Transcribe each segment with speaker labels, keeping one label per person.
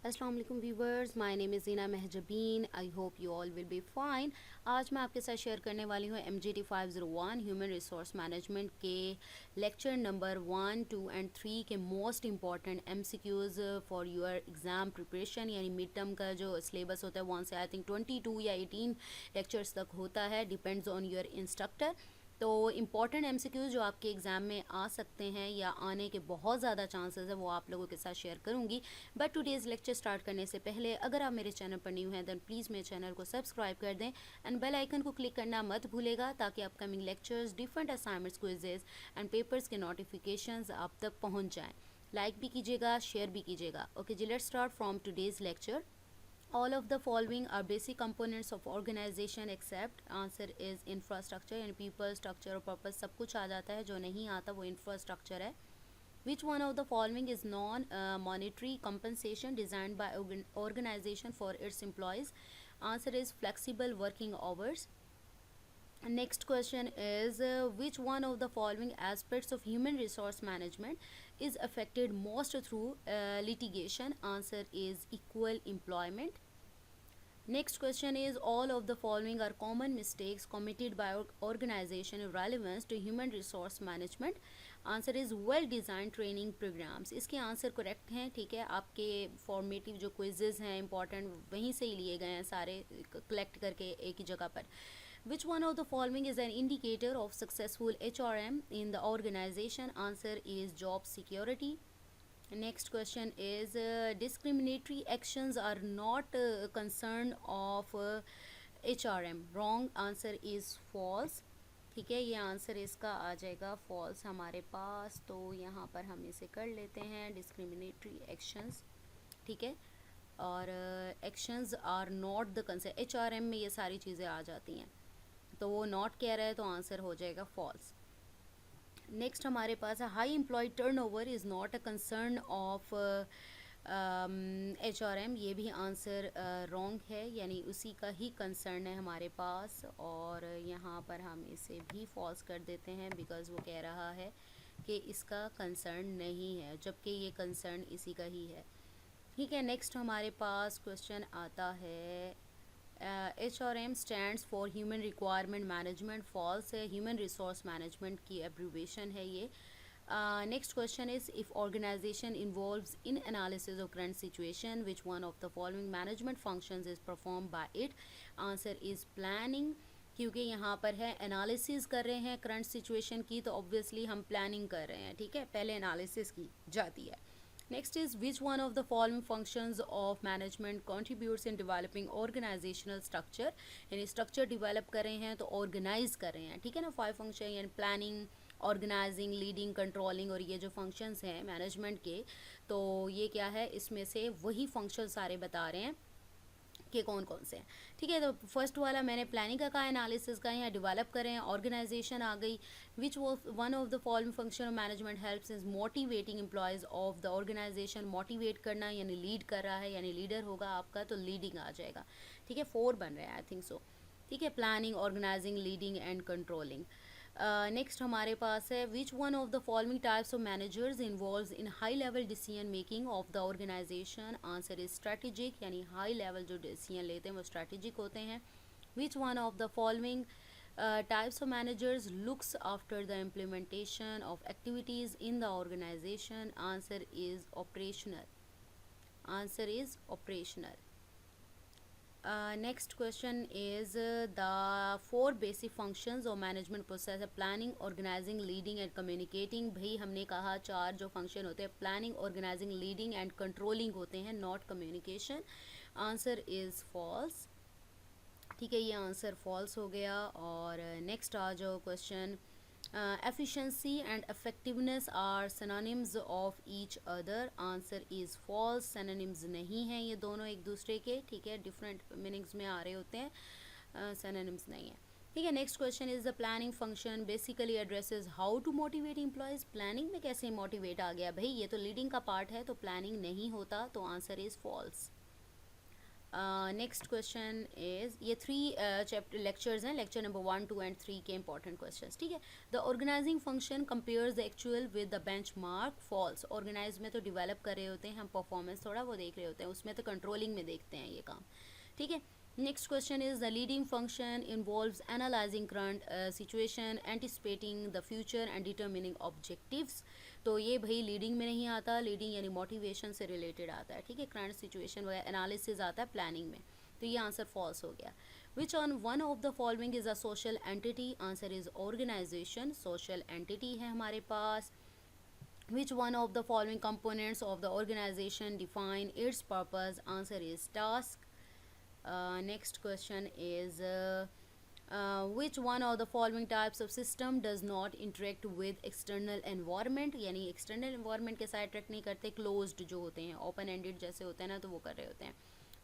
Speaker 1: अस्सलाम वालेकुम viewers, my name is Zeena Mahjabeen. I hope you all will be fine. आज मैं आपके साथ शेयर करने वाली हूँ MGT 501 ह्यूमन रिसोर्स मैनेजमेंट के लेक्चर नंबर 1, 2 एंड 3 के most important MCQs for your exam preparation. यानी मिड टर्म का जो सिलेबस होता है 1 से आई थिंक 22 या 18 लेक्चर्स तक होता है, डिपेंड्स ऑन योर इंस्ट्रक्टर। तो इम्पॉर्टेंट MCQs जो आपके एग्ज़ाम में आ सकते हैं या आने के बहुत ज़्यादा चांसेस है, वो आप लोगों के साथ शेयर करूँगी। बट टुडेज़ लेक्चर स्टार्ट करने से पहले अगर आप मेरे चैनल पर न्यू हैं देन प्लीज़ मेरे चैनल को सब्सक्राइब कर दें एंड बेल आइकन को क्लिक करना मत भूलेगा, ताकि upcoming lectures, different assignments, quizzes and papers के नोटिफिकेशंस आप तक पहुँच जाएँ। लाइक भी कीजिएगा, शेयर भी कीजिएगा। ओके जी, let's start from today's lecture. All of the following are basic components of organization except answer is infrastructure. यानी पीपल, स्ट्रक्चर और पर्पज सब कुछ आ जाता है, जो नहीं आता वो इंफ्रास्ट्रक्चर है। Which one of the following is non-monetary compensation designed by organization for its employees? Answer is flexible working hours. Next question is which one of the following aspects of human resource management is affected most through litigation? Answer is equal employment. Next question is all of the following are common mistakes committed by organization in relevance to human resource management. Answer is well design training programmes. इसके answer correct हैं, ठीक है। आपके formative जो quizzes हैं important, वहीं से ही लिए गए हैं सारे, कलेक्ट करके एक ही जगह पर। Which one of the following is an indicator of successful HRM in the organization? Answer is job security. Next question is discriminatory actions are not concern of HRM. Wrong. Answer is false. ठीक है, ये answer इसका आ जाएगा false हमारे पास। तो यहाँ पर हम इसे कर लेते हैं, डिस्क्रिमिनेटरी एक्शंस, ठीक है। और actions are not the concern, HRM में ये सारी चीज़ें आ जाती हैं, तो वो नॉट कह रहा है, तो आंसर हो जाएगा फॉल्स। नेक्स्ट हमारे पास है high employ turnover is not a concern of HRM। ये भी आंसर रॉन्ग है, यानी उसी का ही कंसर्न है हमारे पास, और यहाँ पर हम इसे भी फॉल्स कर देते हैं बिकॉज़ वो कह रहा है कि इसका कंसर्न नहीं है, जबकि ये कंसर्न इसी का ही है, ठीक है। नेक्स्ट हमारे पास क्वेश्चन आता है HRM stands for human requirement management. False है, ह्यूमन रिसोर्स मैनेजमेंट की एब्रीवेशन है ये। Next question is if organisation involves in analysis of current situation which one of the following management functions is perform by it? Answer is planning, क्योंकि यहाँ पर है analysis कर रहे हैं करंट सिचुएशन की, तो ऑब्वियसली हम प्लानिंग कर रहे हैं, ठीक है। पहले एनालिसिस की जाती है। Next is which one of the following functions of management contributes in developing organizational structure? यानी स्ट्रक्चर डिवेलप कर रहे हैं तो ऑर्गेनाइज कर रहे हैं, ठीक है ना। 5 फंक्शन यानी प्लानिंग, ऑर्गेनाइजिंग, लीडिंग, कंट्रोलिंग, और ये जो फंक्शंस हैं मैनेजमेंट के, तो ये क्या है, इसमें से वही फंक्शन सारे बता रहे हैं कि कौन कौन से हैं, ठीक है। तो फर्स्ट वाला मैंने प्लानिंग का कहा, एनालिसिस का यहाँ डिवेलप करें, ऑर्गेनाइजेशन आ गई। Which one of the following function of management helps is motivating employees of the organisation. Motivate करना यानी लीड कर रहा है, यानी लीडर होगा आपका, तो लीडिंग आ जाएगा, ठीक है। 4 बन रहे हैं आई थिंक सो, ठीक है। Planning, organising, leading and controlling. Next हमारे पास है which one of the following types of managers involves in high level decision making of the organisation? Answer is strategic, यानी हाई लेवल जो decision लेते हैं वो स्ट्रेटेजिक होते हैं। विच वन ऑफ द फॉलोइंग types of managers looks after the implementation of activities in the organization? Answer is operational. Answer is operational. Next question is the 4 basic functions of management process है planning, organizing, leading and communicating। भाई हमने कहा 4 जो function होते हैं planning, organizing, leading and controlling होते हैं, not communication। Answer is false, ठीक है, ये आंसर फॉल्स हो गया। और नेक्स्ट आ जाओ question, efficiency and effectiveness are synonyms of each other? Answer is false, synonyms नहीं हैं ये दोनों एक दूसरे के, ठीक है, डिफरेंट मीनिंग्स में आ रहे होते हैं, synonyms नहीं है, ठीक है। Next question is the planning function basically addresses how to motivate employees. Planning में कैसे मोटिवेट आ गया भाई, ये तो लीडिंग का पार्ट है, तो प्लानिंग नहीं होता, तो answer is false. Next question is, ये 3 चैप्टर लेक्चर्स हैं, लेक्चर नंबर 1, 2 एंड 3 के इंपॉर्टेंट क्वेश्चंस, ठीक है। The organising function compares the actual with the benchmark, false. Organise में तो डेवलप कर रहे होते हैं हम, परफॉर्मेंस थोड़ा वो देख रहे होते हैं, उसमें तो कंट्रोलिंग में देखते हैं ये काम, ठीक है। Next question is, the leading function involves analysing current situation, anticipating the future and determining objectives. तो ये भाई लीडिंग में नहीं आता, लीडिंग यानी मोटिवेशन से रिलेटेड आता है, ठीक है। करंट सिचुएशन वगैरह एनालिसिस आता है प्लानिंग में, तो ये आंसर फॉल्स हो गया। Which on one of the following is a social entity, answer is organisation, social entity है हमारे पास। Which one of the following components of the organization define its purpose, answer is task. Next question is, which one of the following types of system does not interact with external environment, यानी external environment के साथ interact नहीं करते, closed जो होते हैं, open ended जैसे होते हैं ना, तो वो कर रहे होते हैं।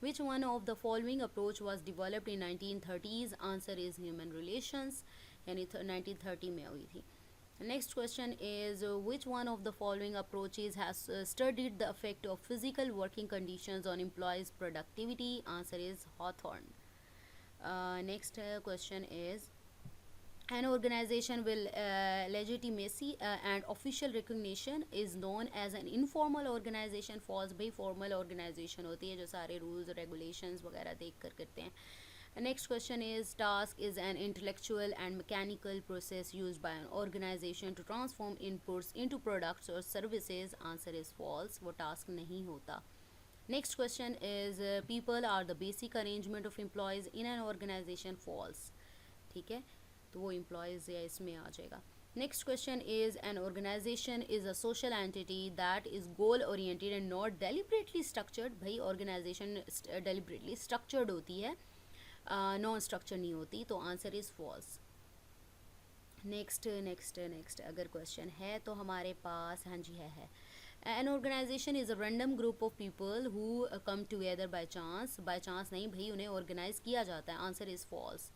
Speaker 1: Which one of the following approach was developed in 1930s, answer is human relations, यानी 1930 में हुई थी। Next question is, which one of the following approaches has studied the effect of physical working conditions on employees' productivity, answer is Hawthorne. Next question is, an organization will legitimacy and official recognition is known as an informal organization, false भाई formal organization होती है जो सारे rules regulations वगैरह देख कर करते हैं। Next question is, task is an intellectual and mechanical process used by an organization to transform inputs into products or services, answer is false, वो task नहीं होता। Next question is, people are the basic arrangement of employees in an organization, false, ठीक है, तो वो employees या इसमें आ जाएगा। Next question is, an organization is a social entity that is goal oriented and not deliberately structured, भाई organization deliberately structured होती है, नॉन स्ट्रक्चर नहीं होती, तो आंसर इज़ फॉल्स। नेक्स्ट अगर क्वेश्चन है तो हमारे पास, हाँ जी है। An organisation is a random group of people who come together by chance, by chance नहीं भाई, उन्हें ऑर्गेनाइज किया जाता है, answer is false.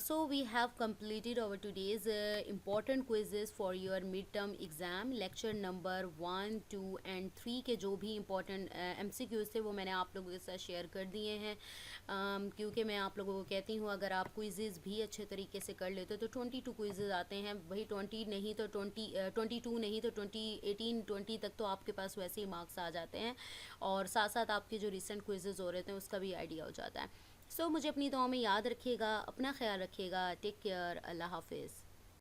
Speaker 1: So we have completed our today's important quizzes for your midterm exam, lecture number 1, 2 and 3 के जो भी important MCQs थे वो मैंने आप लोगों के साथ शेयर कर दिए हैं, क्योंकि मैं आप लोगों को कहती हूँ अगर आप क्विज़ेस भी अच्छे तरीके से कर लेते हो तो 22 क्विज़ेस आते हैं भाई, 20 नहीं तो 22 नहीं तो 18 20 तक तो आपके पास वैसे ही मार्क्स आ जाते हैं, और साथ साथ आपके जो रिसेंट क्विज़ेस हो रहे थे उसका भी आइडिया हो जाता है। सो मुझे अपनी दुआ में याद रखिएगा, अपना ख्याल रखिएगा, टेक केयर, अल्लाह हाफिज़।